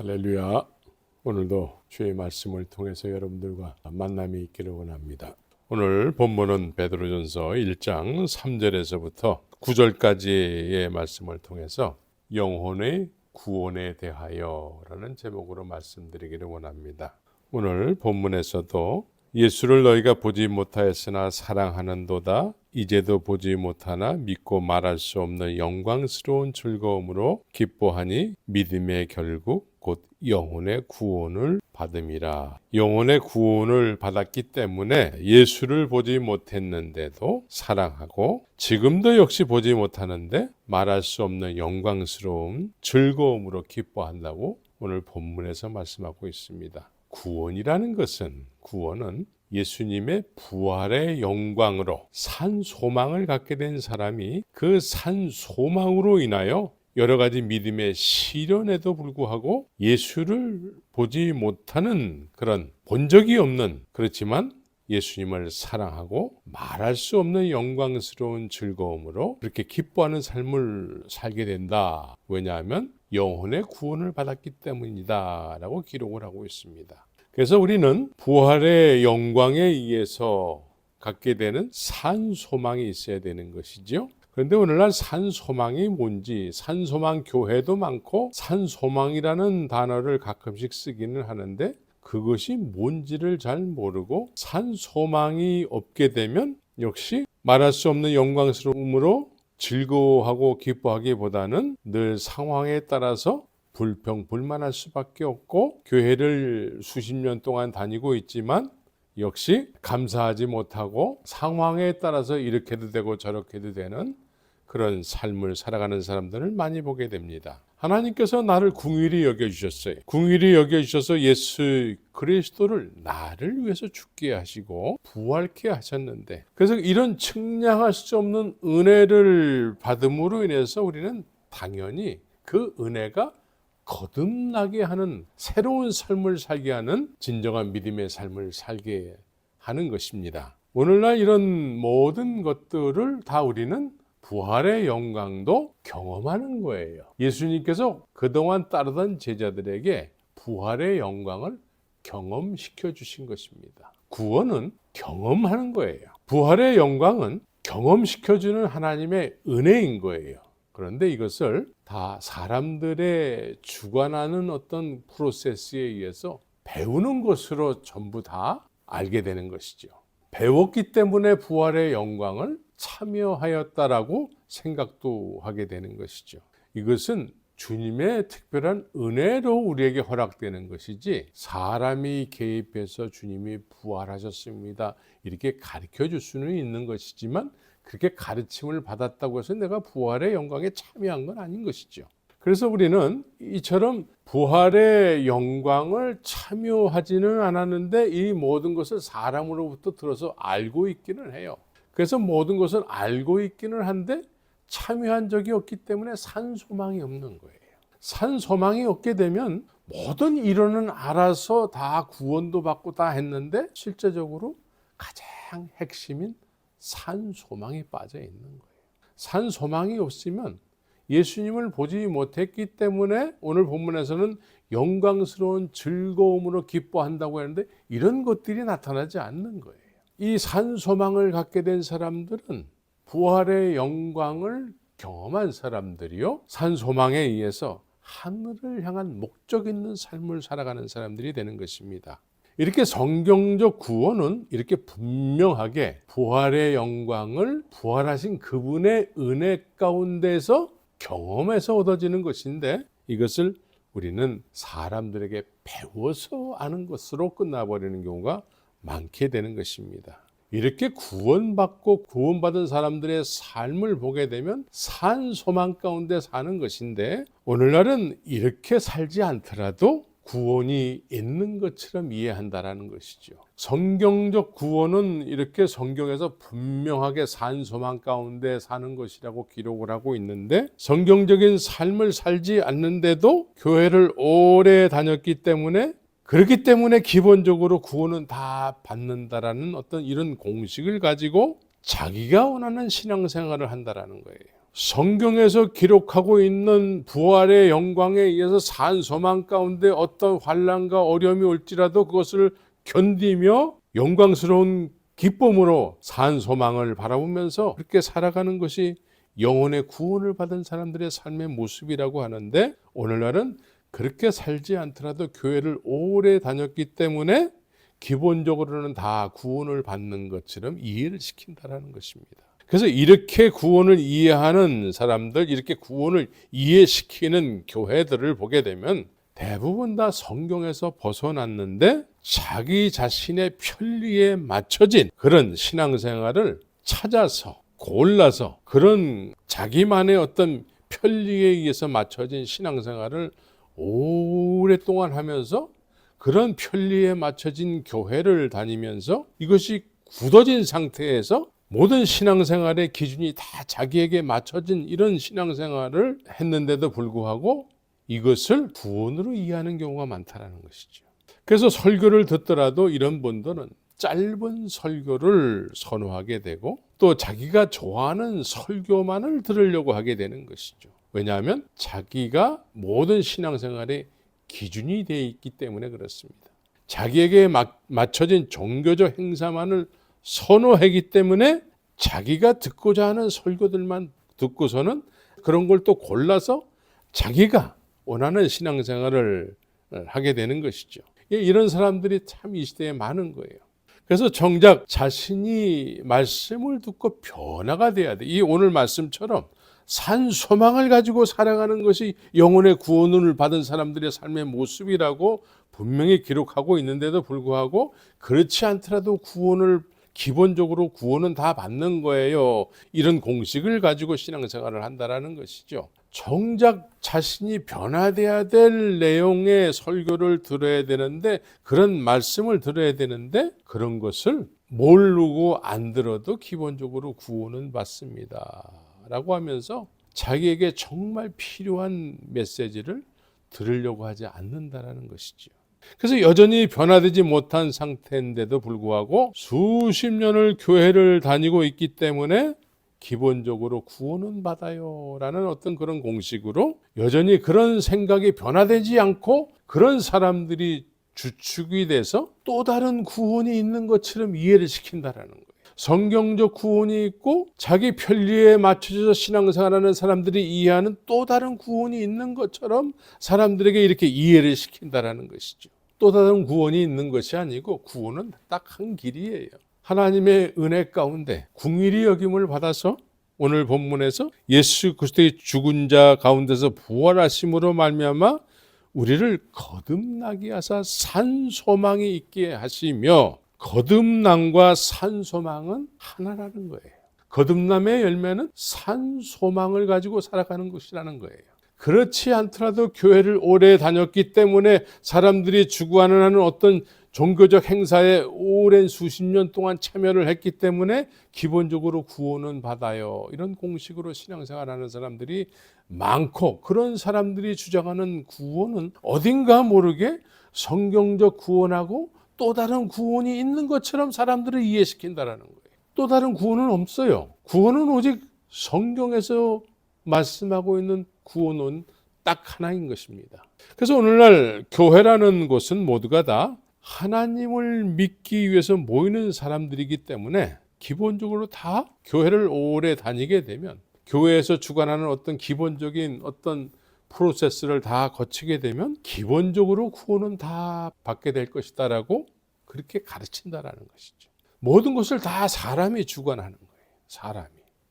할렐루야. 오늘도 주의 말씀을 통해서 여러분들과 만남이 있기를 원합니다. 오늘 본문은 베드로전서 1장 3절에서부터 9절까지의 말씀을 통해서 영혼의 구원에 대하여 라는 제목으로 말씀드리기를 원합니다. 오늘 본문에서도 예수를 너희가 보지 못하였으나 사랑하는도다 이제도 보지 못하나 믿고 말할 수 없는 영광스러운 즐거움으로 기뻐하니 믿음의 결국 곧 영혼의 구원을 받음이라. 영혼의 구원을 받았기 때문에 예수를 보지 못했는데도 사랑하고 지금도 역시 보지 못하는데 말할 수 없는 영광스러운 즐거움으로 기뻐한다고 오늘 본문에서 말씀하고 있습니다. 구원은 예수님의 부활의 영광으로 산 소망을 갖게 된 사람이 그 산 소망으로 인하여 여러 가지 믿음의 시련에도 불구하고 예수를 보지 못하는 그런 본 적이 없는, 그렇지만 예수님을 사랑하고 말할 수 없는 영광스러운 즐거움으로 그렇게 기뻐하는 삶을 살게 된다. 왜냐하면 영혼의 구원을 받았기 때문이다 라고 기록을 하고 있습니다. 그래서 우리는 부활의 영광에 의해서 갖게 되는 산 소망이 있어야 되는 것이죠. 그런데 오늘날 산 소망이 뭔지, 산 소망 교회도 많고 산 소망이라는 단어를 가끔씩 쓰기는 하는데 그것이 뭔지를 잘 모르고 산 소망이 없게 되면 역시 말할 수 없는 영광스러움으로 즐거워하고 기뻐하기보다는 늘 상황에 따라서 불평불만할 수밖에 없고 교회를 수십 년 동안 다니고 있지만 역시 감사하지 못하고 상황에 따라서 이렇게도 되고 저렇게도 되는 그런 삶을 살아가는 사람들을 많이 보게 됩니다. 하나님께서 나를 궁휼히 여겨주셨어요. 궁휼히 여겨주셔서 예수 그리스도를 나를 위해서 죽게 하시고 부활케 하셨는데, 그래서 이런 측량할 수 없는 은혜를 받음으로 인해서 우리는 당연히 그 은혜가 거듭나게 하는 새로운 삶을 살게 하는 진정한 믿음의 삶을 살게 하는 것입니다. 오늘날 이런 모든 것들을 다 우리는 부활의 영광도 경험하는 거예요. 예수님께서 그동안 따르던 제자들에게 부활의 영광을 경험시켜 주신 것입니다. 구원은 경험하는 거예요. 부활의 영광은 경험시켜주는 하나님의 은혜인 거예요. 그런데 이것을 다 사람들의 주관하는 어떤 프로세스에 의해서 배우는 것으로 전부 다 알게 되는 것이죠. 배웠기 때문에 부활의 영광을 참여하였다라고 생각도 하게 되는 것이죠. 이것은 주님의 특별한 은혜로 우리에게 허락되는 것이지 사람이 개입해서 주님이 부활하셨습니다 이렇게 가르쳐 줄 수는 있는 것이지만 그렇게 가르침을 받았다고 해서 내가 부활의 영광에 참여한 건 아닌 것이죠. 그래서 우리는 이처럼 부활의 영광을 참여하지는 않았는데 이 모든 것을 사람으로부터 들어서 알고 있기는 해요. 그래서 모든 것을 알고 있기는 한데 참여한 적이 없기 때문에 산 소망이 없는 거예요. 산 소망이 없게 되면 모든 이론은 알아서 다 구원도 받고 다 했는데 실제적으로 가장 핵심인 산 소망이 빠져 있는 거예요. 산 소망이 없으면 예수님을 보지 못했기 때문에 오늘 본문에서는 영광스러운 즐거움으로 기뻐한다고 하는데 이런 것들이 나타나지 않는 거예요. 이 산 소망을 갖게 된 사람들은 부활의 영광을 경험한 사람들이요, 산 소망에 의해서 하늘을 향한 목적 있는 삶을 살아가는 사람들이 되는 것입니다. 이렇게 성경적 구원은 이렇게 분명하게 부활의 영광을 부활하신 그분의 은혜 가운데서 경험해서 얻어지는 것인데 이것을 우리는 사람들에게 배워서 아는 것으로 끝나버리는 경우가 많게 되는 것입니다. 이렇게 구원받고 구원받은 사람들의 삶을 보게 되면 산 소망 가운데 사는 것인데 오늘날은 이렇게 살지 않더라도 구원이 있는 것처럼 이해한다라는 것이죠. 성경적 구원은 이렇게 성경에서 분명하게 산 소망 가운데 사는 것이라고 기록을 하고 있는데 성경적인 삶을 살지 않는데도 교회를 오래 다녔기 때문에 그렇기 때문에 기본적으로 구원은 다 받는다라는 어떤 이런 공식을 가지고 자기가 원하는 신앙생활을 한다라는 거예요. 성경에서 기록하고 있는 부활의 영광에 의해서 산 소망 가운데 어떤 환난과 어려움이 올지라도 그것을 견디며 영광스러운 기쁨으로 산 소망을 바라보면서 그렇게 살아가는 것이 영혼의 구원을 받은 사람들의 삶의 모습이라고 하는데, 오늘날은 그렇게 살지 않더라도 교회를 오래 다녔기 때문에 기본적으로는 다 구원을 받는 것처럼 이해를 시킨다는 것입니다. 그래서 이렇게 구원을 이해하는 사람들, 이렇게 구원을 이해시키는 교회들을 보게 되면 대부분 다 성경에서 벗어났는데 자기 자신의 편리에 맞춰진 그런 신앙생활을 찾아서 골라서 그런 자기만의 어떤 편리에 의해서 맞춰진 신앙생활을 오랫동안 하면서 그런 편리에 맞춰진 교회를 다니면서 이것이 굳어진 상태에서 모든 신앙생활의 기준이 다 자기에게 맞춰진 이런 신앙생활을 했는데도 불구하고 이것을 구원으로 이해하는 경우가 많다는 것이죠. 그래서 설교를 듣더라도 이런 분들은 짧은 설교를 선호하게 되고 또 자기가 좋아하는 설교만을 들으려고 하게 되는 것이죠. 왜냐하면 자기가 모든 신앙생활의 기준이 되어 있기 때문에 그렇습니다. 자기에게 맞춰진 종교적 행사만을 선호하기 때문에 자기가 듣고자 하는 설교들만 듣고서는 그런 걸 또 골라서 자기가 원하는 신앙생활을 하게 되는 것이죠. 이런 사람들이 참 이 시대에 많은 거예요. 그래서 정작 자신이 말씀을 듣고 변화가 돼야 돼. 이 오늘 말씀처럼 산 소망을 가지고 살아가는 것이 영혼의 구원을 받은 사람들의 삶의 모습이라고 분명히 기록하고 있는데도 불구하고 그렇지 않더라도 기본적으로 구원은 다 받는 거예요. 이런 공식을 가지고 신앙생활을 한다는 것이죠. 정작 자신이 변화돼야 될 내용의 설교를 들어야 되는데, 그런 말씀을 들어야 되는데 그런 것을 모르고 안 들어도 기본적으로 구원은 받습니다 라고 하면서 자기에게 정말 필요한 메시지를 들으려고 하지 않는다라는 것이죠. 그래서 여전히 변화되지 못한 상태인데도 불구하고 수십 년을 교회를 다니고 있기 때문에 기본적으로 구원은 받아요 라는 어떤 그런 공식으로 여전히 그런 생각이 변화되지 않고 그런 사람들이 주축이 돼서 또 다른 구원이 있는 것처럼 이해를 시킨다라는 거예요. 성경적 구원이 있고 자기 편리에 맞춰져서 신앙생활하는 사람들이 이해하는 또 다른 구원이 있는 것처럼 사람들에게 이렇게 이해를 시킨다라는 것이죠. 또 다른 구원이 있는 것이 아니고 구원은 딱 한 길이에요. 하나님의 은혜 가운데 긍휼히 여김을 받아서 오늘 본문에서 예수 그리스도의 죽은 자 가운데서 부활하심으로 말미암아 우리를 거듭나게 하사 산 소망이 있게 하시며, 거듭남과 산 소망은 하나라는 거예요. 거듭남의 열매는 산 소망을 가지고 살아가는 것이라는 거예요. 그렇지 않더라도 교회를 오래 다녔기 때문에 사람들이 주관하는 어떤 종교적 행사에 오랜 수십 년 동안 참여를 했기 때문에 기본적으로 구원은 받아요. 이런 공식으로 신앙생활하는 사람들이 많고, 그런 사람들이 주장하는 구원은 어딘가 모르게 성경적 구원하고 또 다른 구원이 있는 것처럼 사람들을 이해시킨다는 거예요. 또 다른 구원은 없어요. 구원은 오직 성경에서 말씀하고 있는 구원은 딱 하나인 것입니다. 그래서 오늘날 교회라는 곳은 모두가 다 하나님을 믿기 위해서 모이는 사람들이기 때문에 기본적으로 다 교회를 오래 다니게 되면 교회에서 주관하는 어떤 기본적인 어떤 프로세스를 다 거치게 되면 기본적으로 구원은 다 받게 될 것이다라고 그렇게 가르친다라는 것이죠. 모든 것을 다 사람이 주관하는 거예요. 사람이.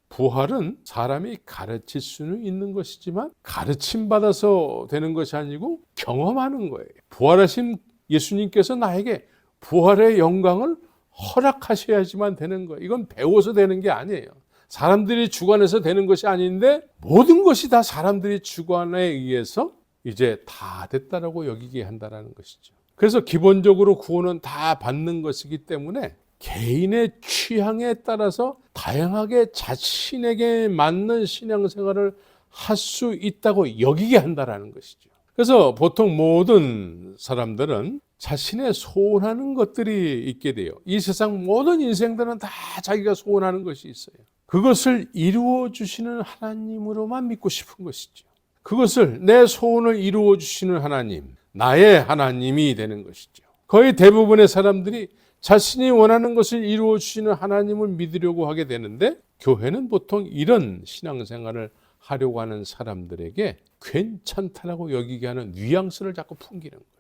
부활은 사람이 가르칠 수는 있는 것이지만 가르침 받아서 되는 것이 아니고 경험하는 거예요. 부활하신 예수님께서 나에게 부활의 영광을 허락하셔야지만 되는 거예요. 이건 배워서 되는 게 아니에요. 사람들이 주관해서 되는 것이 아닌데 모든 것이 다 사람들이 주관에 의해서 이제 다 됐다라고 여기게 한다는 것이죠. 그래서 기본적으로 구원은 다 받는 것이기 때문에 개인의 취향에 따라서 다양하게 자신에게 맞는 신앙생활을 할 수 있다고 여기게 한다는 것이죠. 그래서 보통 모든 사람들은 자신의 소원하는 것들이 있게 돼요. 이 세상 모든 인생들은 다 자기가 소원하는 것이 있어요. 그것을 이루어 주시는 하나님으로만 믿고 싶은 것이죠. 그것을 내 소원을 이루어 주시는 하나님, 나의 하나님이 되는 것이죠. 거의 대부분의 사람들이 자신이 원하는 것을 이루어 주시는 하나님을 믿으려고 하게 되는데, 교회는 보통 이런 신앙생활을 하려고 하는 사람들에게 괜찮다라고 여기게 하는 뉘앙스를 자꾸 풍기는 거예요.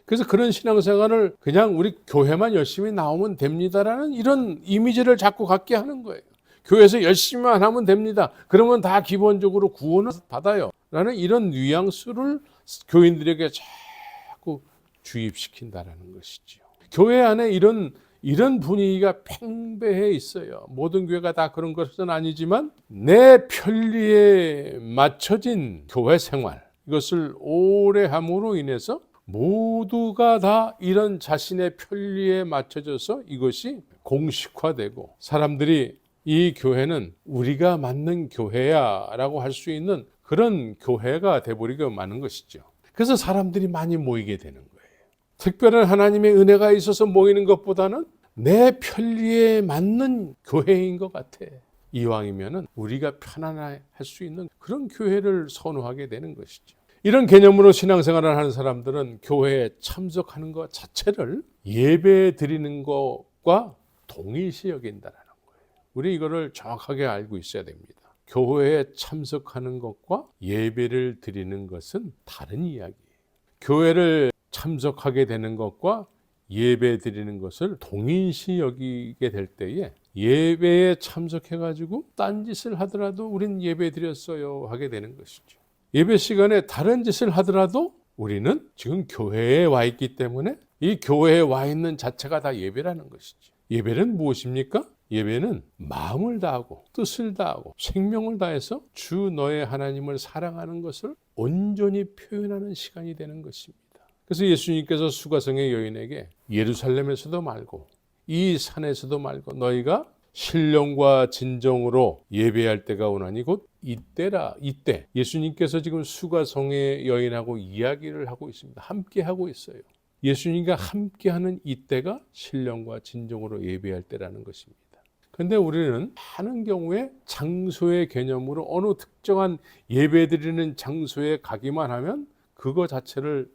그래서 그런 신앙생활을 그냥 우리 교회만 열심히 나오면 됩니다라는 이런 이미지를 자꾸 갖게 하는 거예요. 교회에서 열심히만 하면 됩니다. 그러면 다 기본적으로 구원을 받아요. 라는 이런 뉘앙스를 교인들에게 자꾸 주입시킨다라는 것이죠. 교회 안에 이런 분위기가 팽배해 있어요. 모든 교회가 다 그런 것은 아니지만 내 편리에 맞춰진 교회 생활, 이것을 오래 함으로 인해서 모두가 다 이런 자신의 편리에 맞춰져서 이것이 공식화되고 사람들이 이 교회는 우리가 맞는 교회야 라고 할 수 있는 그런 교회가 돼버리고 마는 것이죠. 그래서 사람들이 많이 모이게 되는 거예요. 특별한 하나님의 은혜가 있어서 모이는 것보다는 내 편리에 맞는 교회인 것 같아. 이왕이면은 우리가 편안할 수 있는 그런 교회를 선호하게 되는 것이죠. 이런 개념으로 신앙생활을 하는 사람들은 교회에 참석하는 것 자체를 예배 드리는 것과 동일시 여긴다라는 거예요. 우리 이거를 정확하게 알고 있어야 됩니다. 교회에 참석하는 것과 예배를 드리는 것은 다른 이야기예요. 교회를 참석하게 되는 것과 예배 드리는 것을 동일시 여기게 될 때에 예배에 참석해가지고 딴짓을 하더라도 우린 예배 드렸어요 하게 되는 것이죠. 예배 시간에 다른 짓을 하더라도 우리는 지금 교회에 와 있기 때문에 이 교회에 와 있는 자체가 다 예배라는 것이죠. 예배는 무엇입니까? 예배는 마음을 다하고 뜻을 다하고 생명을 다해서 주 너의 하나님을 사랑하는 것을 온전히 표현하는 시간이 되는 것입니다. 그래서 예수님께서 수가성의 여인에게 예루살렘에서도 말고 이 산에서도 말고 너희가 신령과 진정으로 예배할 때가 오나니 곧 이때라. 이때 예수님께서 지금 수가성의 여인하고 이야기를 하고 있습니다. 함께 하고 있어요. 예수님과 함께하는 이때가 신령과 진정으로 예배할 때라는 것입니다. 그런데 우리는 많은 경우에 장소의 개념으로 어느 특정한 예배드리는 장소에 가기만 하면 그거 자체를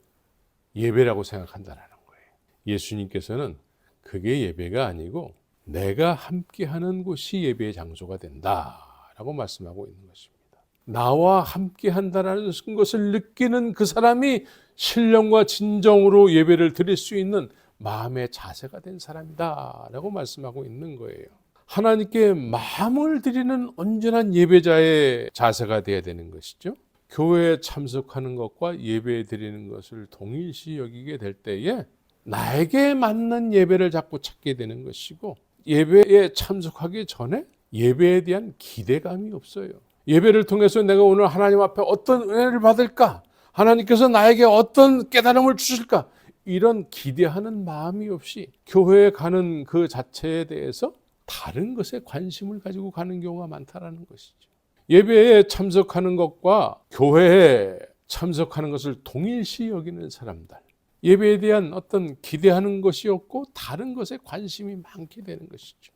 예배라고 생각한다는 거예요. 예수님께서는 그게 예배가 아니고 내가 함께하는 곳이 예배의 장소가 된다라고 말씀하고 있는 것입니다. 나와 함께한다라는 것을 느끼는 그 사람이 신령과 진정으로 예배를 드릴 수 있는 마음의 자세가 된 사람이다라고 말씀하고 있는 거예요. 하나님께 마음을 드리는 온전한 예배자의 자세가 되어야 되는 것이죠. 교회에 참석하는 것과 예배 드리는 것을 동일시 여기게 될 때에 나에게 맞는 예배를 자꾸 찾게 되는 것이고 예배에 참석하기 전에 예배에 대한 기대감이 없어요. 예배를 통해서 내가 오늘 하나님 앞에 어떤 은혜를 받을까? 하나님께서 나에게 어떤 깨달음을 주실까? 이런 기대하는 마음이 없이 교회에 가는 그 자체에 대해서 다른 것에 관심을 가지고 가는 경우가 많다라는 것이죠. 예배에 참석하는 것과 교회에 참석하는 것을 동일시 여기는 사람들, 예배에 대한 어떤 기대하는 것이 없고 다른 것에 관심이 많게 되는 것이죠.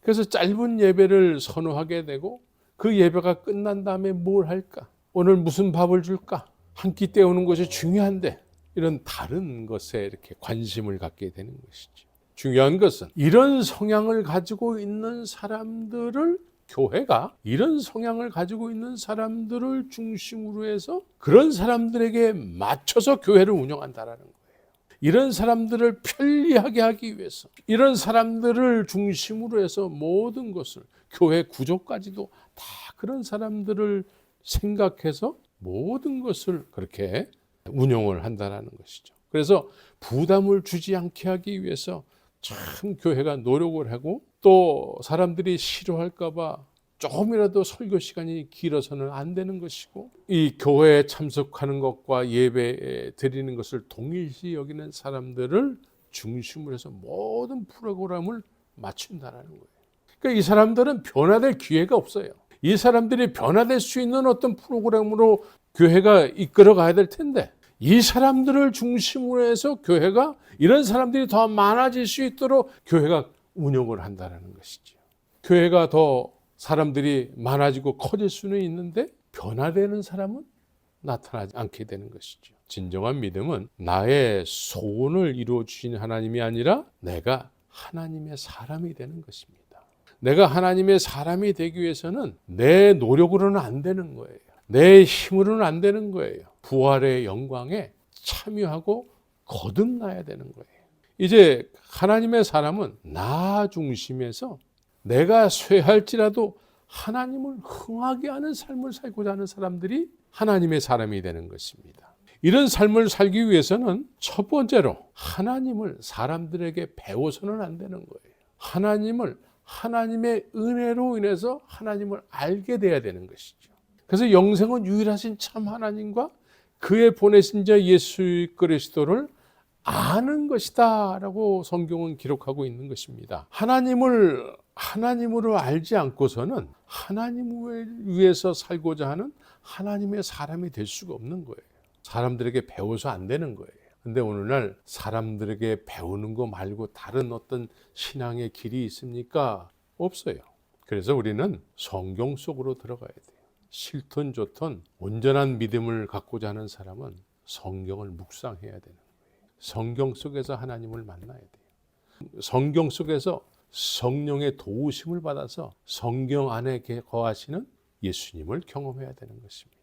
그래서 짧은 예배를 선호하게 되고 그 예배가 끝난 다음에 뭘 할까? 오늘 무슨 밥을 줄까? 한 끼 때우는 것이 중요한데 이런 다른 것에 이렇게 관심을 갖게 되는 것이죠. 중요한 것은 이런 성향을 가지고 있는 사람들을 교회가 이런 성향을 가지고 있는 사람들을 중심으로 해서 그런 사람들에게 맞춰서 교회를 운영한다라는 거예요. 이런 사람들을 편리하게 하기 위해서 이런 사람들을 중심으로 해서 모든 것을 교회 구조까지도 다 그런 사람들을 생각해서 모든 것을 그렇게 운영을 한다는 것이죠. 그래서 부담을 주지 않게 하기 위해서 참 교회가 노력을 하고 또 사람들이 싫어할까 봐 조금이라도 설교 시간이 길어서는 안 되는 것이고 이 교회에 참석하는 것과 예배 드리는 것을 동일시 여기는 사람들을 중심으로 해서 모든 프로그램을 맞춘다는 거예요. 그러니까 이 사람들은 변화될 기회가 없어요. 이 사람들이 변화될 수 있는 어떤 프로그램으로 교회가 이끌어 가야 될 텐데 이 사람들을 중심으로 해서 교회가 이런 사람들이 더 많아질 수 있도록 교회가 운영을 한다는 것이죠. 교회가 더 사람들이 많아지고 커질 수는 있는데 변화되는 사람은 나타나지 않게 되는 것이죠. 진정한 믿음은 나의 소원을 이루어 주신 하나님이 아니라 내가 하나님의 사람이 되는 것입니다. 내가 하나님의 사람이 되기 위해서는 내 노력으로는 안 되는 거예요. 내 힘으로는 안 되는 거예요. 부활의 영광에 참여하고 거듭나야 되는 거예요. 이제 하나님의 사람은 나 중심에서 내가 쇠할지라도 하나님을 흥하게 하는 삶을 살고자 하는 사람들이 하나님의 사람이 되는 것입니다. 이런 삶을 살기 위해서는 첫 번째로 하나님을 사람들에게 배워서는 안 되는 거예요. 하나님을 하나님의 은혜로 인해서 하나님을 알게 돼야 되는 것이죠. 그래서 영생은 유일하신 참 하나님과 그의 보내신 자 예수 그리스도를 아는 것이다 라고 성경은 기록하고 있는 것입니다. 하나님을 하나님으로 알지 않고서는 하나님을 위해서 살고자 하는 하나님의 사람이 될 수가 없는 거예요. 사람들에게 배워서 안 되는 거예요. 근데 오늘날 사람들에게 배우는 거 말고 다른 어떤 신앙의 길이 있습니까? 없어요. 그래서 우리는 성경 속으로 들어가야 돼요. 싫든 좋든 온전한 믿음을 갖고자 하는 사람은 성경을 묵상해야 되는 거예요. 성경 속에서 하나님을 만나야 돼요. 성경 속에서 성령의 도우심을 받아서 성경 안에 거하시는 예수님을 경험해야 되는 것입니다.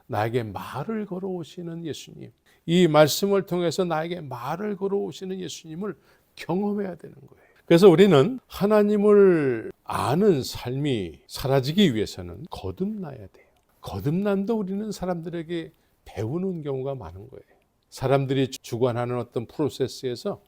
나에게 말을 걸어오시는 예수님, 이 말씀을 통해서 나에게 말을 걸어오시는 예수님을 경험해야 되는 거예요. 그래서 우리는 하나님을 아는 삶이 사라지기 위해서는 거듭나야 돼요. 거듭남도 우리는 사람들에게 배우는 경우가 많은 거예요. 사람들이 주관하는 어떤 프로세스에서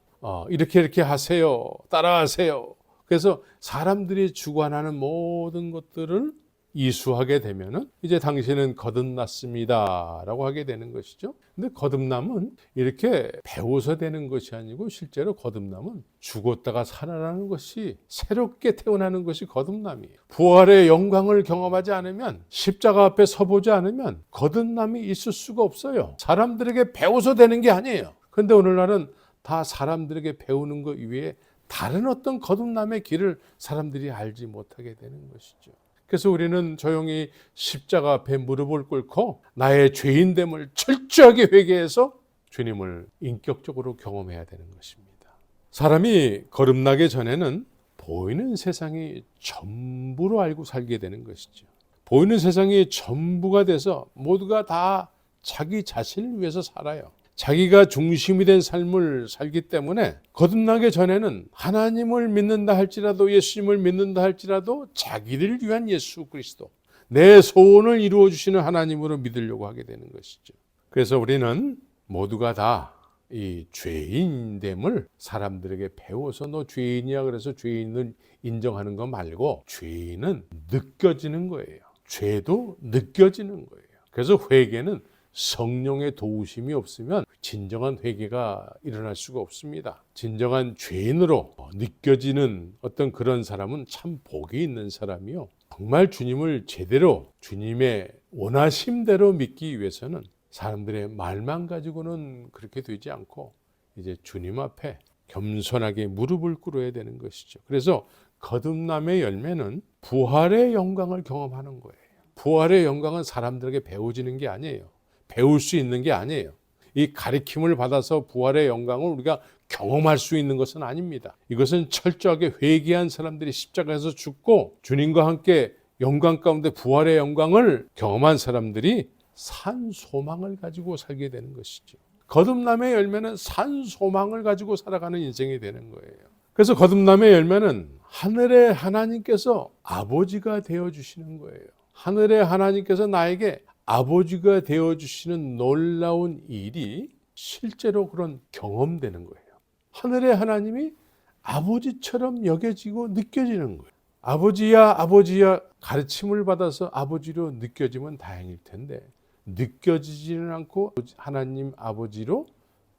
이렇게 하세요, 따라하세요. 그래서 사람들이 주관하는 모든 것들을 이수하게 되면은 이제 당신은 거듭났습니다 라고 하게 되는 것이죠. 근데 거듭남은 이렇게 배워서 되는 것이 아니고 실제로 거듭남은 죽었다가 살아나는 것이, 새롭게 태어나는 것이 거듭남이에요. 부활의 영광을 경험하지 않으면, 십자가 앞에 서보지 않으면 거듭남이 있을 수가 없어요. 사람들에게 배워서 되는 게 아니에요. 그런데 오늘날은 다 사람들에게 배우는 것 이외에 다른 어떤 거듭남의 길을 사람들이 알지 못하게 되는 것이죠. 그래서 우리는 조용히 십자가 앞에 무릎을 꿇고 나의 죄인됨을 철저하게 회개해서 주님을 인격적으로 경험해야 되는 것입니다. 사람이 거듭나기 전에는 보이는 세상이 전부로 알고 살게 되는 것이죠. 보이는 세상이 전부가 돼서 모두가 다 자기 자신을 위해서 살아요. 자기가 중심이 된 삶을 살기 때문에 거듭나기 전에는 하나님을 믿는다 할지라도, 예수님을 믿는다 할지라도 자기를 위한 예수 그리스도, 내 소원을 이루어 주시는 하나님으로 믿으려고 하게 되는 것이죠. 그래서 우리는 모두가 다 이 죄인됨을 사람들에게 배워서 너 죄인이야 그래서 죄인을 인정하는 거 말고, 죄인은 느껴지는 거예요. 죄도 느껴지는 거예요. 그래서 회개는 성령의 도우심이 없으면 진정한 회개가 일어날 수가 없습니다. 진정한 죄인으로 느껴지는 어떤 그런 사람은 참 복이 있는 사람이요. 정말 주님을 제대로 주님의 원하심대로 믿기 위해서는 사람들의 말만 가지고는 그렇게 되지 않고 이제 주님 앞에 겸손하게 무릎을 꿇어야 되는 것이죠. 그래서 거듭남의 열매는 부활의 영광을 경험하는 거예요. 부활의 영광은 사람들에게 배워지는 게 아니에요. 배울 수 있는 게 아니에요. 이 가르침을 받아서 부활의 영광을 우리가 경험할 수 있는 것은 아닙니다. 이것은 철저하게 회개한 사람들이 십자가에서 죽고 주님과 함께 영광 가운데 부활의 영광을 경험한 사람들이 산 소망을 가지고 살게 되는 것이죠. 거듭남의 열매는 산 소망을 가지고 살아가는 인생이 되는 거예요. 그래서 거듭남의 열매는 하늘의 하나님께서 아버지가 되어주시는 거예요. 하늘의 하나님께서 나에게 아버지가 되어주시는 놀라운 일이 실제로 그런 경험되는 거예요. 하늘의 하나님이 아버지처럼 여겨지고 느껴지는 거예요. 아버지야 아버지야 가르침을 받아서 아버지로 느껴지면 다행일 텐데 느껴지지는 않고 하나님 아버지로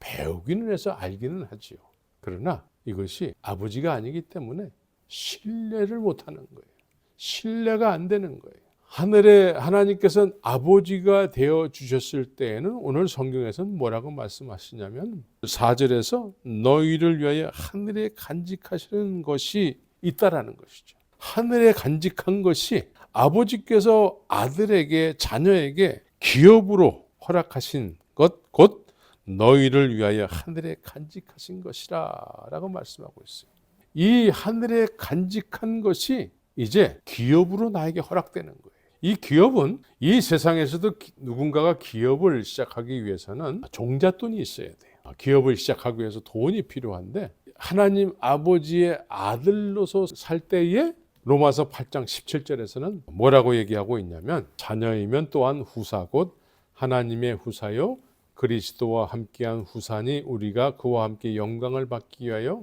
배우기는 해서 알기는 하지요. 그러나 이것이 아버지가 아니기 때문에 신뢰를 못하는 거예요. 신뢰가 안 되는 거예요. 하늘의 하나님께서는 아버지가 되어 주셨을 때에는 오늘 성경에서는 뭐라고 말씀하시냐면 4절에서 너희를 위하여 하늘에 간직하시는 것이 있다라는 것이죠. 하늘에 간직한 것이 아버지께서 아들에게 자녀에게 기업으로 허락하신 것 곧 너희를 위하여 하늘에 간직하신 것이라 라고 말씀하고 있어요. 이 하늘에 간직한 것이 이제 기업으로 나에게 허락되는 거예요. 이 기업은 이 세상에서도 누군가가 기업을 시작하기 위해서는 종잣돈이 있어야 돼요. 기업을 시작하기 위해서 돈이 필요한데 하나님 아버지의 아들로서 살 때에 로마서 8장 17절에서는 뭐라고 얘기하고 있냐면 자녀이면 또한 후사 곧 하나님의 후사요 그리스도와 함께한 후사니 우리가 그와 함께 영광을 받기 위하여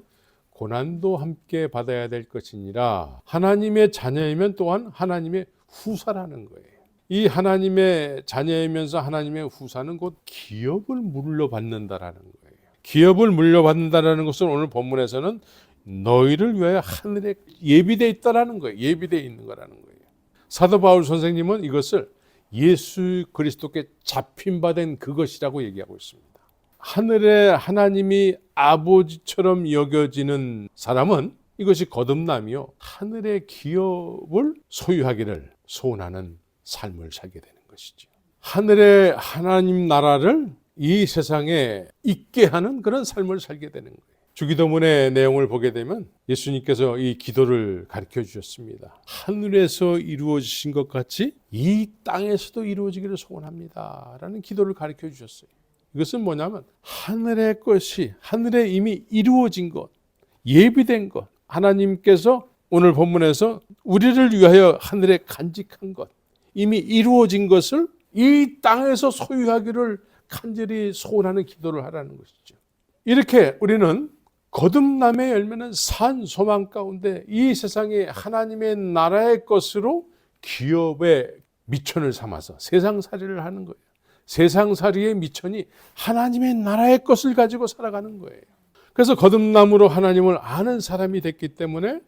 고난도 함께 받아야 될 것이니라. 하나님의 자녀이면 또한 하나님의 후사라는 거예요. 이 하나님의 자녀이면서 하나님의 후사는 곧 기업을 물려받는다라는 거예요. 기업을 물려받는다라는 것은 오늘 본문에서는 너희를 위하여 하늘에 예비되어 있다라는 거예요. 예비되어 있는 거라는 거예요. 사도 바울 선생님은 이것을 예수 그리스도께 잡힌 바 된 그것이라고 얘기하고 있습니다. 하늘에 하나님이 아버지처럼 여겨지는 사람은 이것이 거듭남이요 하늘의 기업을 소유하기를 소원하는 삶을 살게 되는 것이죠. 하늘의 하나님 나라를 이 세상에 있게 하는 그런 삶을 살게 되는 거예요. 주기도문의 내용을 보게 되면 예수님께서 이 기도를 가르쳐 주셨습니다. 하늘에서 이루어지신 것 같이 이 땅에서도 이루어지기를 소원합니다 라는 기도를 가르쳐 주셨어요. 이것은 뭐냐면 하늘의 것이 하늘에 이미 이루어진 것, 예비된 것, 하나님께서 오늘 본문에서 우리를 위하여 하늘에 간직한 것, 이미 이루어진 것을 이 땅에서 소유하기를 간절히 소원하는 기도를 하라는 것이죠. 이렇게 우리는 거듭남의 열매는 산 소망 가운데 이 세상에 하나님의 나라의 것으로 기업의 미천을 삼아서 세상살이를 하는 거예요. 세상살이의 미천이 하나님의 나라의 것을 가지고 살아가는 거예요. 그래서 거듭남으로 하나님을 아는 사람이 됐기 때문에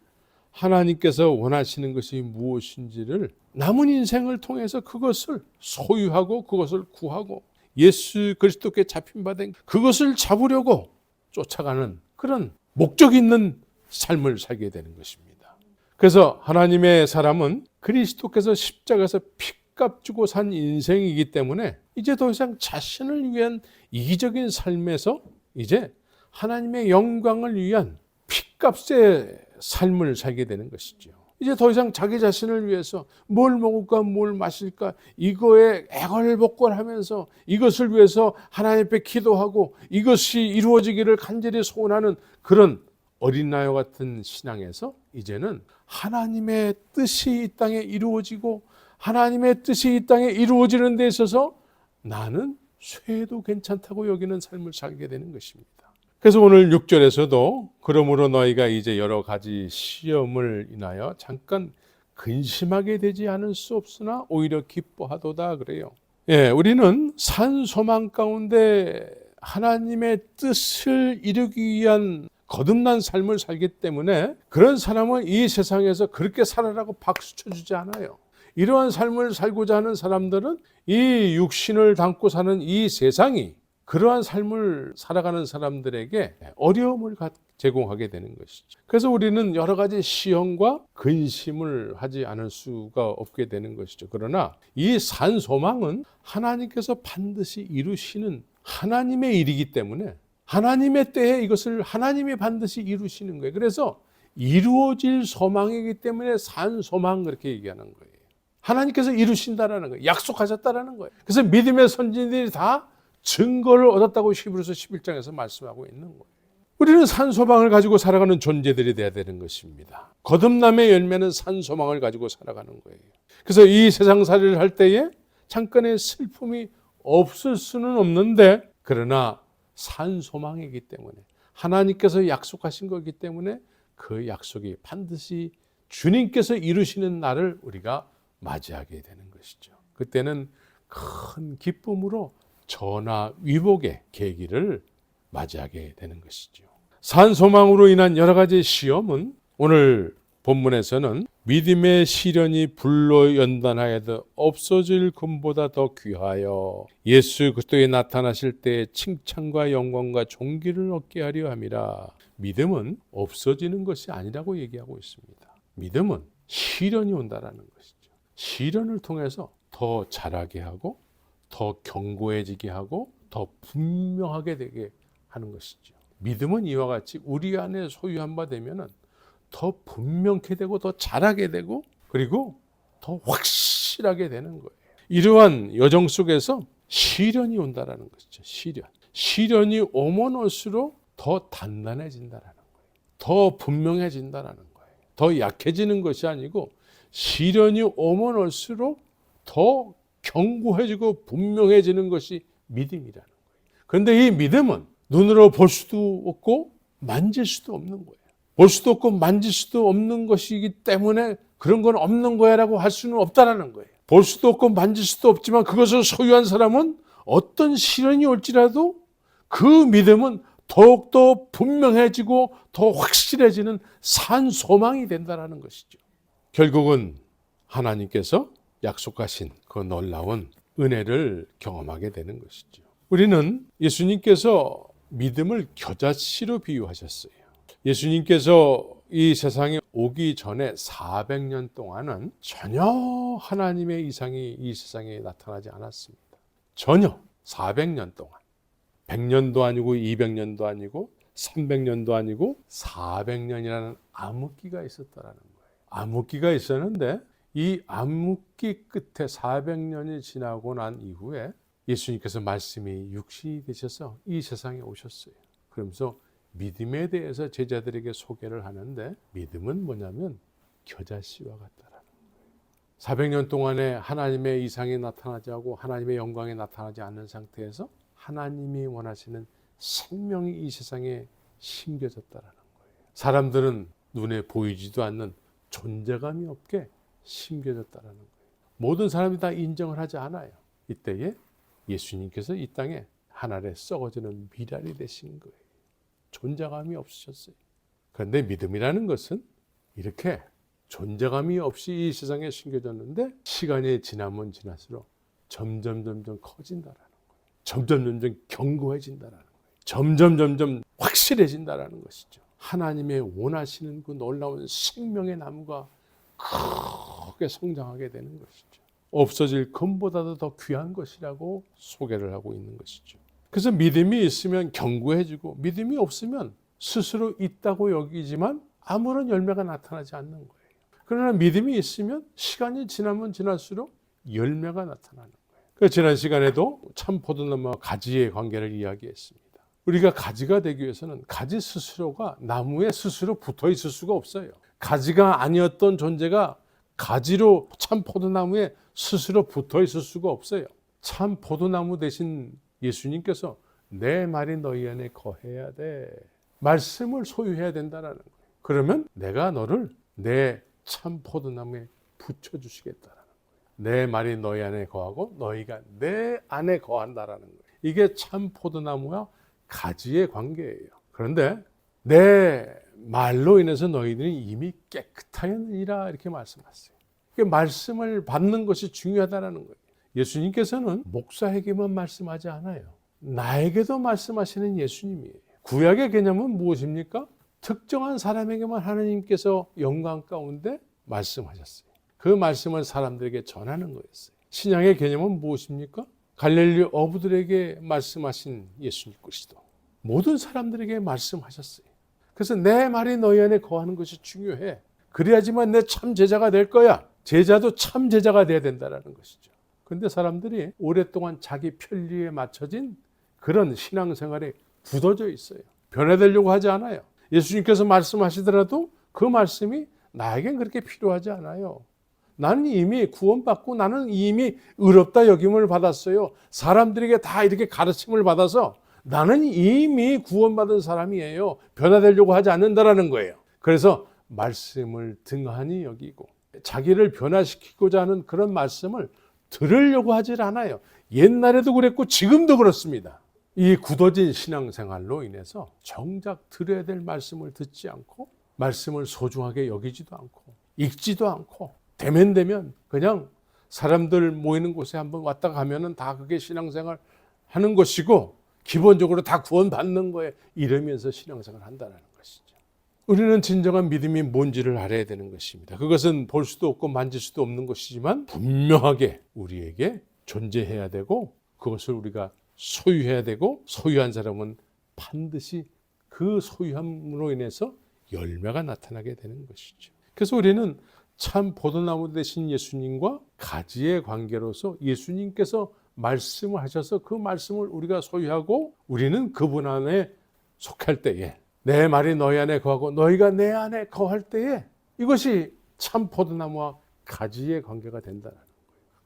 하나님께서 원하시는 것이 무엇인지를 남은 인생을 통해서 그것을 소유하고 그것을 구하고 예수 그리스도께 잡힌 바 된 그것을 잡으려고 쫓아가는 그런 목적 있는 삶을 살게 되는 것입니다. 그래서 하나님의 사람은 그리스도께서 십자가에서 피값 주고 산 인생이기 때문에 이제 더 이상 자신을 위한 이기적인 삶에서 이제 하나님의 영광을 위한 피값의 삶을 살게 되는 것이죠. 이제 더 이상 자기 자신을 위해서 뭘 먹을까 뭘 마실까 이거에 애걸복걸하면서 이것을 위해서 하나님 앞에 기도하고 이것이 이루어지기를 간절히 소원하는 그런 어린아이와 같은 신앙에서 이제는 하나님의 뜻이 이 땅에 이루어지고 하나님의 뜻이 이 땅에 이루어지는 데 있어서 나는 쇠도 괜찮다고 여기는 삶을 살게 되는 것입니다. 그래서 오늘 6절에서도 그러므로 너희가 이제 여러 가지 시험을 인하여 잠깐 근심하게 되지 않을 수 없으나 오히려 기뻐하도다 그래요. 예, 우리는 산 소망 가운데 하나님의 뜻을 이루기 위한 거듭난 삶을 살기 때문에 그런 사람은 이 세상에서 그렇게 살아라고 박수 쳐주지 않아요. 이러한 삶을 살고자 하는 사람들은 이 육신을 담고 사는 이 세상이 그러한 삶을 살아가는 사람들에게 어려움을 제공하게 되는 것이죠. 그래서 우리는 여러 가지 시험과 근심을 하지 않을 수가 없게 되는 것이죠. 그러나 이 산 소망은 하나님께서 반드시 이루시는 하나님의 일이기 때문에 하나님의 때에 이것을 하나님이 반드시 이루시는 거예요. 그래서 이루어질 소망이기 때문에 산 소망 그렇게 얘기하는 거예요. 하나님께서 이루신다라는 거예요. 약속하셨다라는 거예요. 그래서 믿음의 선진들이 다 증거를 얻었다고 히브리서 11장에서 말씀하고 있는 거예요. 우리는 산소망을 가지고 살아가는 존재들이 돼야 되는 것입니다. 거듭남의 열매는 산소망을 가지고 살아가는 거예요. 그래서 이 세상살이를 할 때에 잠깐의 슬픔이 없을 수는 없는데 그러나 산소망이기 때문에 하나님께서 약속하신 거기 때문에 그 약속이 반드시 주님께서 이루시는 날을 우리가 맞이하게 되는 것이죠. 그때는 큰 기쁨으로 전화 위복의 계기를 맞이하게 되는 것이죠. 산소망으로 인한 여러 가지 시험은 오늘 본문에서는 믿음의 시련이 불로 연단하여도 없어질 금보다 더 귀하여 예수 그리스도에 나타나실 때 칭찬과 영광과 존귀를 얻게 하려 함이라. 믿음은 없어지는 것이 아니라고 얘기하고 있습니다. 믿음은 시련이 온다라는 것이죠. 시련을 통해서 더 자라게 하고 더 견고해지게 하고 더 분명하게 되게 하는 것이죠. 믿음은 이와 같이 우리 안에 소유한 바 되면은 더 분명케 되고 더 자라게 되고 그리고 더 확실하게 되는 거예요. 이러한 여정 속에서 시련이 온다라는 것이죠. 시련이 오면 올수록 더 단단해진다라는 거예요. 더 분명해진다라는 거예요. 더 약해지는 것이 아니고 시련이 오면 올수록 더 견고해지고 분명해지는 것이 믿음이라는 거예요. 그런데 이 믿음은 눈으로 볼 수도 없고 만질 수도 없는 거예요. 볼 수도 없고 만질 수도 없는 것이기 때문에 그런 건 없는 거야 라고 할 수는 없다라는 거예요. 볼 수도 없고 만질 수도 없지만 그것을 소유한 사람은 어떤 시련이 올지라도 그 믿음은 더욱더 분명해지고 더 확실해지는 산 소망이 된다라는 것이죠. 결국은 하나님께서 약속하신 그 놀라운 은혜를 경험하게 되는 것이죠. 우리는 예수님께서 믿음을 겨자씨로 비유하셨어요. 예수님께서 이 세상에 오기 전에 400년 동안은 전혀 하나님의 이상이 이 세상에 나타나지 않았습니다. 전혀 400년 동안 100년도 아니고 200년도 아니고 300년도 아니고 400년이라는 암흑기가 있었다라는 거예요. 암흑기가 있었는데 이 암흑기 끝에 400년이 지나고 난 이후에 예수님께서 말씀이 육신이 되셔서 이 세상에 오셨어요. 그러면서 믿음에 대해서 제자들에게 소개를 하는데 믿음은 뭐냐면 겨자씨와 같다라는 거예요. 400년 동안에 하나님의 이상이 나타나지 않고 하나님의 영광이 나타나지 않는 상태에서 하나님이 원하시는 생명이 이 세상에 심겨졌다라는 거예요. 사람들은 눈에 보이지도 않는 존재감이 없게 심겨졌다라는 거예요. 모든 사람이 다 인정을 하지 않아요. 이때에 예수님께서 이 땅에 하늘에 썩어지는 미랄이 되신 거예요. 존재감이 없으셨어요. 그런데 믿음이라는 것은 이렇게 존재감이 없이 이 세상에 심겨졌는데 시간이 지나면 지날수록 점점 커진다라는 거예요. 점점 견고해진다라는 거예요. 점점 확실해진다라는 것이죠. 하나님의 원하시는 그 놀라운 생명의 나무가 크게 성장하게 되는 것이죠. 없어질 금보다도 더 귀한 것이라고 소개를 하고 있는 것이죠. 그래서 믿음이 있으면 견고해지고 믿음이 없으면 스스로 있다고 여기지만 아무런 열매가 나타나지 않는 거예요. 그러나 믿음이 있으면 시간이 지나면 지날수록 열매가 나타나는 거예요. 그래서 지난 시간에도 참 포도나무와 가지의 관계를 이야기했습니다. 우리가 가지가 되기 위해서는 가지 스스로가 나무에 스스로 붙어 있을 수가 없어요. 가지가 아니었던 존재가 가지로 참 포도나무에 스스로 붙어 있을 수가 없어요. 참 포도나무 대신 예수님께서 내 말이 너희 안에 거해야 돼. 말씀을 소유해야 된다라는 거예요. 그러면 내가 너를 내 참 포도나무에 붙여주시겠다라는 거예요. 내 말이 너희 안에 거하고 너희가 내 안에 거한다라는 거예요. 이게 참 포도나무와 가지의 관계예요. 그런데 내 말로 인해서 너희들이 이미 깨끗하였느니라 이렇게 말씀하셨어요. 말씀을 받는 것이 중요하다는 거예요. 예수님께서는 목사에게만 말씀하지 않아요. 나에게도 말씀하시는 예수님이에요. 구약의 개념은 무엇입니까? 특정한 사람에게만 하나님께서 영광 가운데 말씀하셨어요. 그 말씀을 사람들에게 전하는 거였어요. 신약의 개념은 무엇입니까? 갈릴리 어부들에게 말씀하신 예수님 그리스도. 모든 사람들에게 말씀하셨어요. 그래서 내 말이 너희 안에 거하는 것이 중요해. 그래야지만 내 참 제자가 될 거야. 제자도 참 제자가 돼야 된다는 것이죠. 그런데 사람들이 오랫동안 자기 편리에 맞춰진 그런 신앙생활에 굳어져 있어요. 변화되려고 하지 않아요. 예수님께서 말씀하시더라도 그 말씀이 나에겐 그렇게 필요하지 않아요. 나는 이미 구원받고 나는 이미 의롭다 여김을 받았어요. 사람들에게 다 이렇게 가르침을 받아서 나는 이미 구원받은 사람이에요. 변화되려고 하지 않는다라는 거예요. 그래서 말씀을 등한히 여기고 자기를 변화시키고자 하는 그런 말씀을 들으려고 하질 않아요. 옛날에도 그랬고 지금도 그렇습니다. 이 굳어진 신앙생활로 인해서 정작 들어야 될 말씀을 듣지 않고 말씀을 소중하게 여기지도 않고 읽지도 않고 되면 그냥 사람들 모이는 곳에 한번 왔다 가면은 다 그게 신앙생활 하는 것이고 기본적으로 다 구원받는 거에 이러면서 신앙생활 한다는 것이죠. 우리는 진정한 믿음이 뭔지를 알아야 되는 것입니다. 그것은 볼 수도 없고 만질 수도 없는 것이지만 분명하게 우리에게 존재해야 되고 그것을 우리가 소유해야 되고 소유한 사람은 반드시 그 소유함으로 인해서 열매가 나타나게 되는 것이죠. 그래서 우리는 참 포도나무 되신 예수님과 가지의 관계로서 예수님께서 말씀을 하셔서 그 말씀을 우리가 소유하고 우리는 그분 안에 속할 때에 내 말이 너희 안에 거하고 너희가 내 안에 거할 때에 이것이 참 포도나무와 가지의 관계가 된다는 거예요.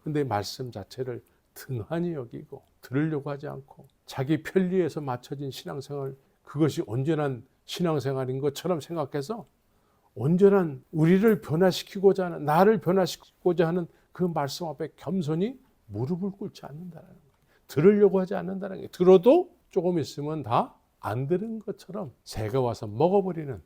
그런데 말씀 자체를 등한히 여기고 들으려고 하지 않고 자기 편리에서 맞춰진 신앙생활, 그것이 온전한 신앙생활인 것처럼 생각해서 온전한 우리를 변화시키고자 하는, 나를 변화시키고자 하는 그 말씀 앞에 겸손히 무릎을 꿇지 않는다는 거예요. 들으려고 하지 않는다는 거예요. 들어도 조금 있으면 다 안 들은 것처럼 새가 와서 먹어버리는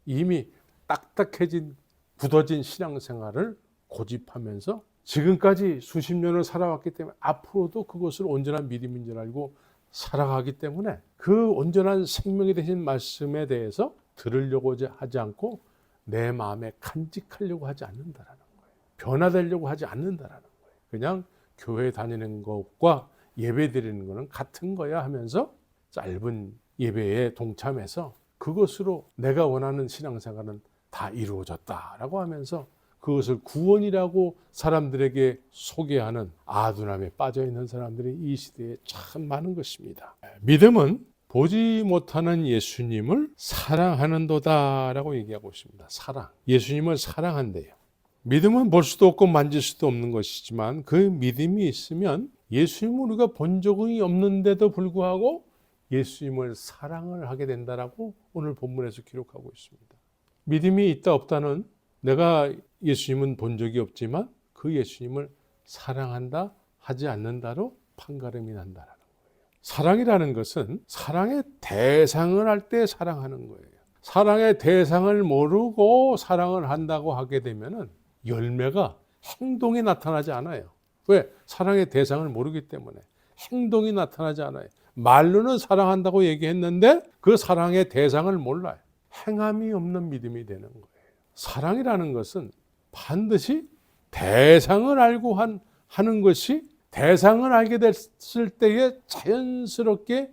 이미 딱딱해진 굳어진 신앙생활을 고집하면서 지금까지 수십 년을 살아왔기 때문에 앞으로도 그것을 온전한 믿음인 줄 알고 살아가기 때문에 그 온전한 생명이 되신 말씀에 대해서 들으려고 하지 않고 내 마음에 간직하려고 하지 않는다라는 거예요. 변화되려고 하지 않는다라는 거예요. 그냥 교회 다니는 것과 예배 드리는 것은 같은 거야 하면서 짧은 예배에 동참해서 그것으로 내가 원하는 신앙생활은 다 이루어졌다라고 하면서 그것을 구원이라고 사람들에게 소개하는 아둔함에 빠져 있는 사람들이 이 시대에 참 많은 것입니다. 믿음은 보지 못하는 예수님을 사랑하는도다라고 얘기하고 있습니다. 사랑. 예수님을 사랑한대요. 믿음은 볼 수도 없고 만질 수도 없는 것이지만 그 믿음이 있으면 예수님을 우리가 본 적이 없는데도 불구하고 예수님을 사랑을 하게 된다라고 오늘 본문에서 기록하고 있습니다. 믿음이 있다 없다는 내가 예수님은 본 적이 없지만 그 예수님을 사랑한다 하지 않는다로 판가름이 난다라는 거예요. 사랑이라는 것은 사랑의 대상을 할 때 사랑하는 거예요. 사랑의 대상을 모르고 사랑을 한다고 하게 되면은 열매가 행동이 나타나지 않아요. 왜? 사랑의 대상을 모르기 때문에 행동이 나타나지 않아요. 말로는 사랑한다고 얘기했는데 그 사랑의 대상을 몰라요. 행함이 없는 믿음이 되는 거예요. 사랑이라는 것은 반드시 대상을 알고 하는 것이 대상을 알게 됐을 때에 자연스럽게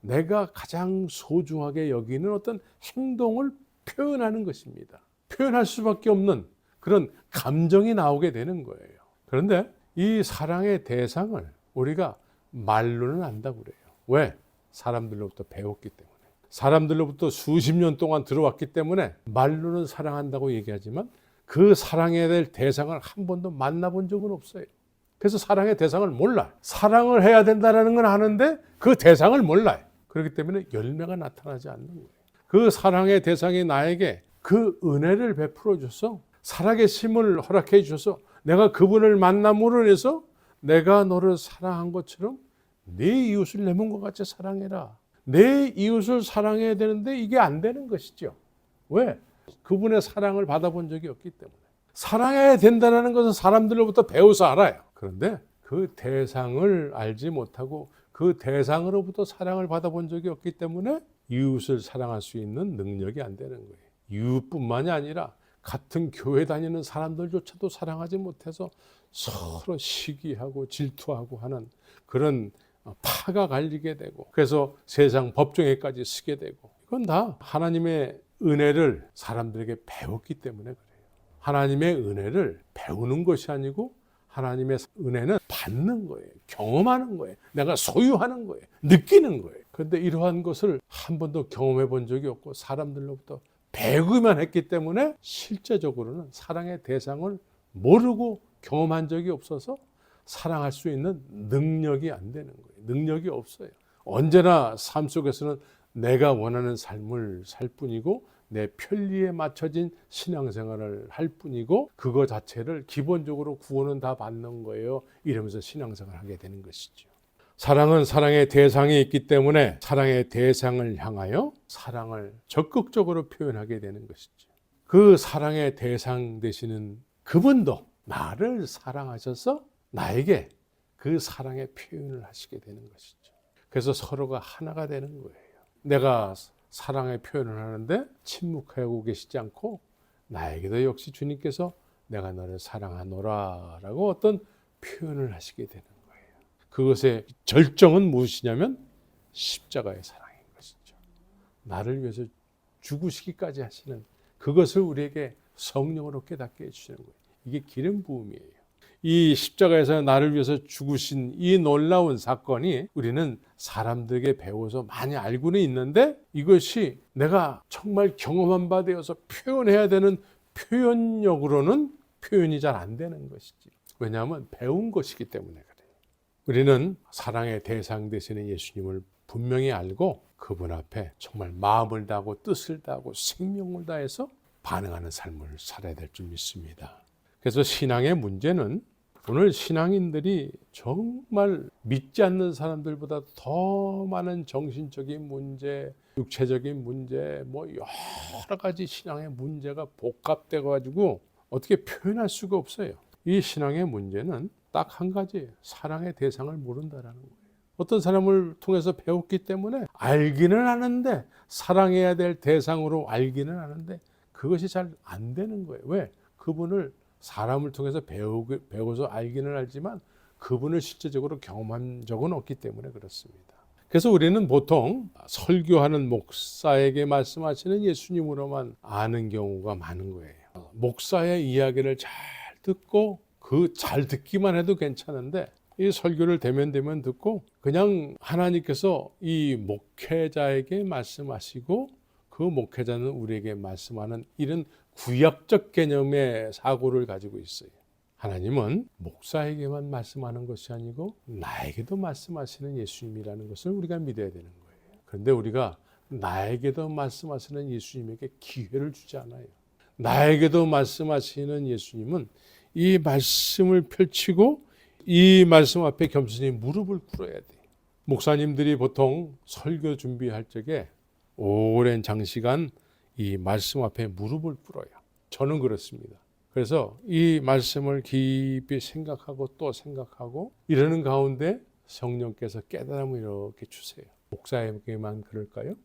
내가 가장 소중하게 여기는 어떤 행동을 표현하는 것입니다. 표현할 수밖에 없는 그런 감정이 나오게 되는 거예요. 그런데 이 사랑의 대상을 우리가 말로는 안다고 그래요. 왜? 사람들로부터 배웠기 때문에. 사람들로부터 수십 년 동안 들어왔기 때문에 말로는 사랑한다고 얘기하지만 그 사랑해야 될 대상을 한 번도 만나본 적은 없어요. 그래서 사랑의 대상을 몰라요. 사랑을 해야 된다는 건 아는데 그 대상을 몰라요. 그렇기 때문에 열매가 나타나지 않는 거예요. 그 사랑의 대상이 나에게 그 은혜를 베풀어 줘서 살아계심을 허락해 주셔서 내가 그분을 만남으로 인해서 내가 너를 사랑한 것처럼 네 이웃을 내 몸과 같이 사랑해라. 내 이웃을 사랑해야 되는데 이게 안 되는 것이죠. 왜? 그분의 사랑을 받아본 적이 없기 때문에. 사랑해야 된다는 것은 사람들로부터 배워서 알아요. 그런데 그 대상을 알지 못하고 그 대상으로부터 사랑을 받아본 적이 없기 때문에 이웃을 사랑할 수 있는 능력이 안 되는 거예요. 이웃뿐만이 아니라 같은 교회 다니는 사람들조차도 사랑하지 못해서 서로 시기하고 질투하고 하는 그런 파가 갈리게 되고 그래서 세상 법정에까지 서게 되고 이건 다 하나님의 은혜를 사람들에게 배웠기 때문에 그래요. 하나님의 은혜를 배우는 것이 아니고 하나님의 은혜는 받는 거예요. 경험하는 거예요. 내가 소유하는 거예요. 느끼는 거예요. 그런데 이러한 것을 한 번도 경험해 본 적이 없고 사람들로부터 배우기만 했기 때문에 실제적으로는 사랑의 대상을 모르고 경험한 적이 없어서 사랑할 수 있는 능력이 안 되는 거예요. 능력이 없어요. 언제나 삶 속에서는 내가 원하는 삶을 살 뿐이고 내 편리에 맞춰진 신앙생활을 할 뿐이고 그거 자체를 기본적으로 구원은 다 받는 거예요. 이러면서 신앙생활을 하게 되는 것이죠. 사랑은 사랑의 대상이 있기 때문에 사랑의 대상을 향하여 사랑을 적극적으로 표현하게 되는 것이죠. 그 사랑의 대상 되시는 그분도 나를 사랑하셔서 나에게 그 사랑의 표현을 하시게 되는 것이죠. 그래서 서로가 하나가 되는 거예요. 내가 사랑의 표현을 하는데 침묵하고 계시지 않고 나에게도 역시 주님께서 내가 너를 사랑하노라 라고 어떤 표현을 하시게 되는 거예요. 그것의 절정은 무엇이냐면 십자가의 사랑인 것이죠. 나를 위해서 죽으시기까지 하시는 그것을 우리에게 성령으로 깨닫게 해주시는 거예요. 이게 기름 부음이에요. 이 십자가에서 나를 위해서 죽으신 이 놀라운 사건이 우리는 사람들에게 배워서 많이 알고는 있는데 이것이 내가 정말 경험한 바 되어서 표현해야 되는 표현력으로는 표현이 잘 안 되는 것이지. 왜냐하면 배운 것이기 때문에 그래요. 우리는 사랑의 대상 되시는 예수님을 분명히 알고 그분 앞에 정말 마음을 다하고 뜻을 다하고 생명을 다해서 반응하는 삶을 살아야 될 줄 믿습니다. 그래서 신앙의 문제는 오늘 신앙인들이 정말 믿지 않는 사람들보다 더 많은 정신적인 문제, 육체적인 문제, 여러 가지 신앙의 문제가 복합돼 가지고 어떻게 표현할 수가 없어요. 이 신앙의 문제는 딱 한 가지, 사랑의 대상을 모른다라는 거예요. 어떤 사람을 통해서 배웠기 때문에 알기는 아는데 사랑해야 될 대상으로 알기는 아는데 그것이 잘 안 되는 거예요. 왜? 그분을 사람을 통해서 배워서 알기는 알지만 그분을 실제적으로 경험한 적은 없기 때문에 그렇습니다. 그래서 우리는 보통 설교하는 목사에게 말씀하시는 예수님으로만 아는 경우가 많은 거예요. 목사의 이야기를 잘 듣고 그 잘 듣기만 해도 괜찮은데 이 설교를 대면 듣고 그냥 하나님께서 이 목회자에게 말씀하시고 그 목회자는 우리에게 말씀하는 이런 구약적 개념의 사고를 가지고 있어요. 하나님은 목사에게만 말씀하는 것이 아니고 나에게도 말씀하시는 예수님이라는 것을 우리가 믿어야 되는 거예요. 그런데 우리가 나에게도 말씀하시는 예수님에게 기회를 주지 않아요. 나에게도 말씀하시는 예수님은 이 말씀을 펼치고 이 말씀 앞에 겸손히 무릎을 꿇어야 돼요. 목사님들이 보통 설교 준비할 적에 오랜 장시간 이 말씀 앞에 무릎을 꿇어요. 저는 그렇습니다. 그래서 이 말씀을 깊이 생각하고 또 생각하고 이러는 가운데 성령께서 깨달음을 이렇게 주세요. 목사에게만 그럴까요?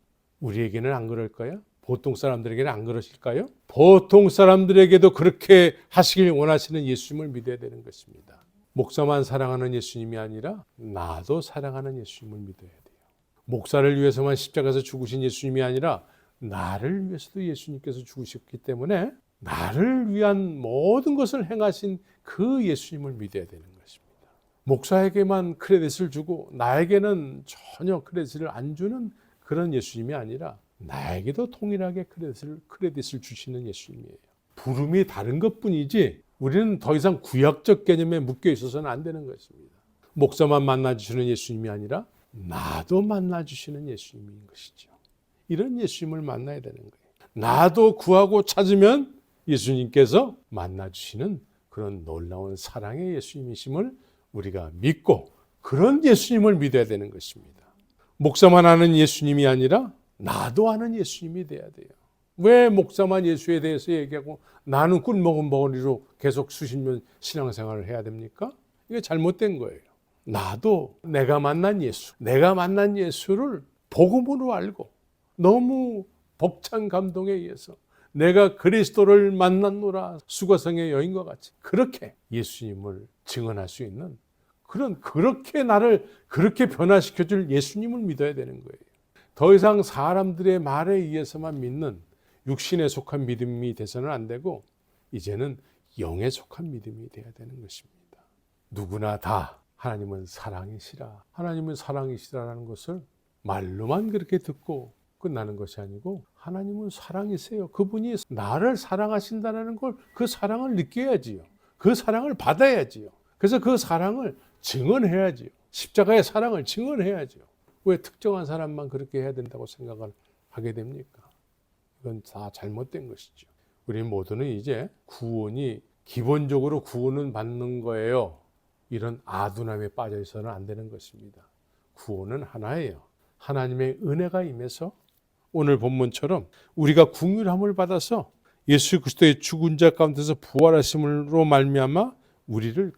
우리에게는 안 그럴까요? 보통 사람들에게는 안 그러실까요? 보통 사람들에게도 그렇게 하시길 원하시는 예수님을 믿어야 되는 것입니다. 목사만 사랑하는 예수님이 아니라 나도 사랑하는 예수님을 믿어야 돼요. 목사를 위해서만 십자가에서 죽으신 예수님이 아니라 나를 위해서도 예수님께서 죽으셨기 때문에 나를 위한 모든 것을 행하신 그 예수님을 믿어야 되는 것입니다. 목사에게만 크레딧을 주고 나에게는 전혀 크레딧을 안 주는 그런 예수님이 아니라 나에게도 동일하게 크레딧을 주시는 예수님이에요. 부름이 다른 것뿐이지 우리는 더 이상 구약적 개념에 묶여 있어서는 안 되는 것입니다. 목사만 만나주시는 예수님이 아니라 나도 만나주시는 예수님인 것이죠. 이런 예수님을 만나야 되는 거예요. 나도 구하고 찾으면 예수님께서 만나주시는 그런 놀라운 사랑의 예수님이심을 우리가 믿고 그런 예수님을 믿어야 되는 것입니다. 목사만 아는 예수님이 아니라 나도 아는 예수님이 돼야 돼요. 왜 목사만 예수에 대해서 얘기하고 나는 꿀먹은 벙어리로 계속 수십 년 신앙생활을 해야 됩니까? 이게 잘못된 거예요. 나도 내가 만난 예수를 복음으로 알고 너무 벅찬 감동에 의해서 내가 그리스도를 만났노라 수가성의 여인과 같이 그렇게 예수님을 증언할 수 있는 그렇게 나를 그렇게 변화시켜줄 예수님을 믿어야 되는 거예요. 더 이상 사람들의 말에 의해서만 믿는 육신에 속한 믿음이 돼서는 안 되고 이제는 영에 속한 믿음이 돼야 되는 것입니다. 누구나 다 하나님은 사랑이시라라는 것을 말로만 그렇게 듣고 끝나는 것이 아니고 하나님은 사랑이세요. 그분이 나를 사랑하신다는 걸 그 사랑을 느껴야지요. 그 사랑을 받아야지요. 그래서 그 사랑을 증언해야지요. 십자가의 사랑을 증언해야지요. 왜 특정한 사람만 그렇게 해야 된다고 생각을 하게 됩니까? 이건 다 잘못된 것이죠. 우리 모두는 이제 기본적으로 구원은 받는 거예요. 이런 아둔함에 빠져 있어서는 안 되는 것입니다. 구원은 하나예요. 하나님의 은혜가 임해서 오늘 본문처럼 우리가 긍휼함을 받아서 예수 그리스도의 죽은 자 가운데서 부활하심으로 말미암아 우리를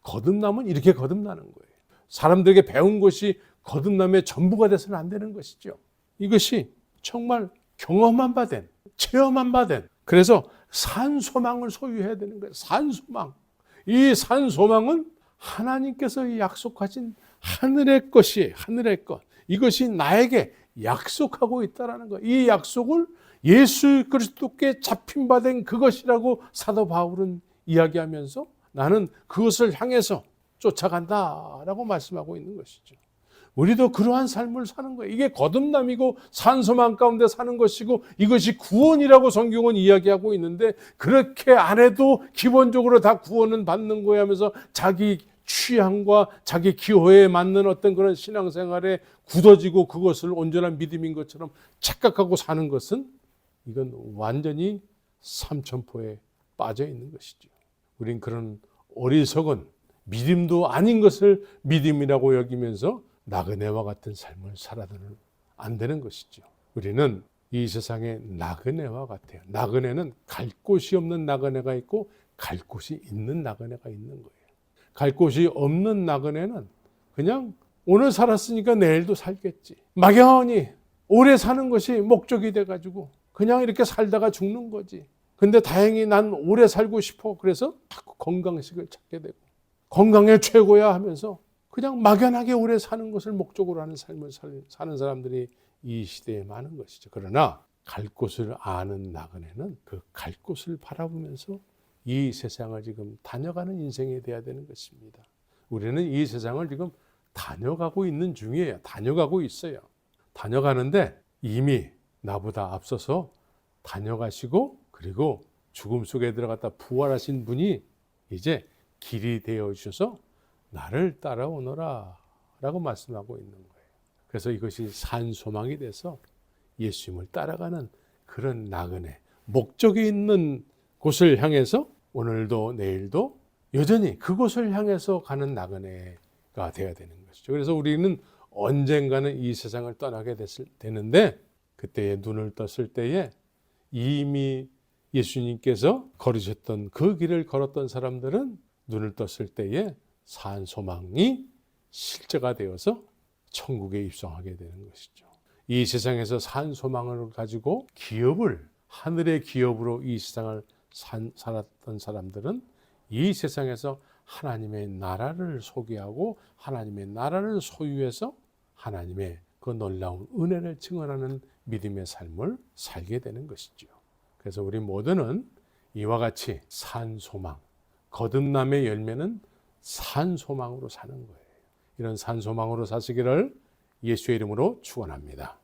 거듭남은 이렇게 거듭나는 거예요. 사람들에게 배운 것이 거듭남의 전부가 돼서는 안 되는 것이죠. 이것이 정말 경험한 바 된, 체험한 바 된, 그래서 산소망을 소유해야 되는 거예요. 산소망. 이 산소망은 하나님께서 약속하신 하늘의 것이, 하늘의 것. 이것이 나에게 약속하고 있다는 거예요. 이 약속을 예수 그리스도께 잡힌 바 된 그것이라고 사도 바울은 이야기하면서 나는 그것을 향해서 쫓아간다라고 말씀하고 있는 것이죠. 우리도 그러한 삶을 사는 거예요. 이게 거듭남이고 산소망 가운데 사는 것이고 이것이 구원이라고 성경은 이야기하고 있는데 그렇게 안 해도 기본적으로 다 구원은 받는 거야 하면서 자기 취향과 자기 기호에 맞는 어떤 그런 신앙생활에 굳어지고 그것을 온전한 믿음인 것처럼 착각하고 사는 것은 이건 완전히 삼천포에 빠져 있는 것이죠. 우린 그런 어리석은 믿음도 아닌 것을 믿음이라고 여기면서 나그네와 같은 삶을 살아서는 안 되는 것이죠. 우리는 이 세상의 나그네와 같아요. 나그네는 갈 곳이 없는 나그네가 있고 갈 곳이 있는 나그네가 있는 거예요. 갈 곳이 없는 나그네는 그냥 오늘 살았으니까 내일도 살겠지. 막연히 오래 사는 것이 목적이 돼가지고 그냥 이렇게 살다가 죽는 거지. 근데 다행히 난 오래 살고 싶어. 그래서 자꾸 건강식을 찾게 되고 건강에 최고야 하면서 그냥 막연하게 오래 사는 것을 목적으로 하는 삶을 사는 사람들이 이 시대에 많은 것이죠. 그러나 갈 곳을 아는 나그네는 그 갈 곳을 바라보면서 이 세상을 지금 다녀가는 인생이 돼야 되는 것입니다. 우리는 이 세상을 지금 다녀가고 있는 중이에요. 다녀가고 있어요. 다녀가는데 이미 나보다 앞서서 다녀가시고 그리고 죽음 속에 들어갔다 부활하신 분이 이제 길이 되어 주셔서 나를 따라오너라 라고 말씀하고 있는 거예요. 그래서 이것이 산소망이 돼서 예수님을 따라가는 그런 나그네, 목적이 있는 곳을 향해서 오늘도 내일도 여전히 그곳을 향해서 가는 나그네가 되어야 되는 것이죠. 그래서 우리는 언젠가는 이 세상을 떠나게 되는데 그때에 눈을 떴을 때에 이미 예수님께서 걸으셨던 그 길을 걸었던 사람들은 눈을 떴을 때에 산 소망이 실제가 되어서 천국에 입성하게 되는 것이죠. 이 세상에서 산 소망을 가지고 기업을 하늘의 기업으로 이 세상을 살았던 사람들은 이 세상에서 하나님의 나라를 소개하고 하나님의 나라를 소유해서 하나님의 그 놀라운 은혜를 증언하는 믿음의 삶을 살게 되는 것이죠. 그래서 우리 모두는 이와 같이 산 소망, 거듭남의 열매는 산 소망으로 사는 거예요. 이런 산 소망으로 사시기를 예수의 이름으로 축원합니다.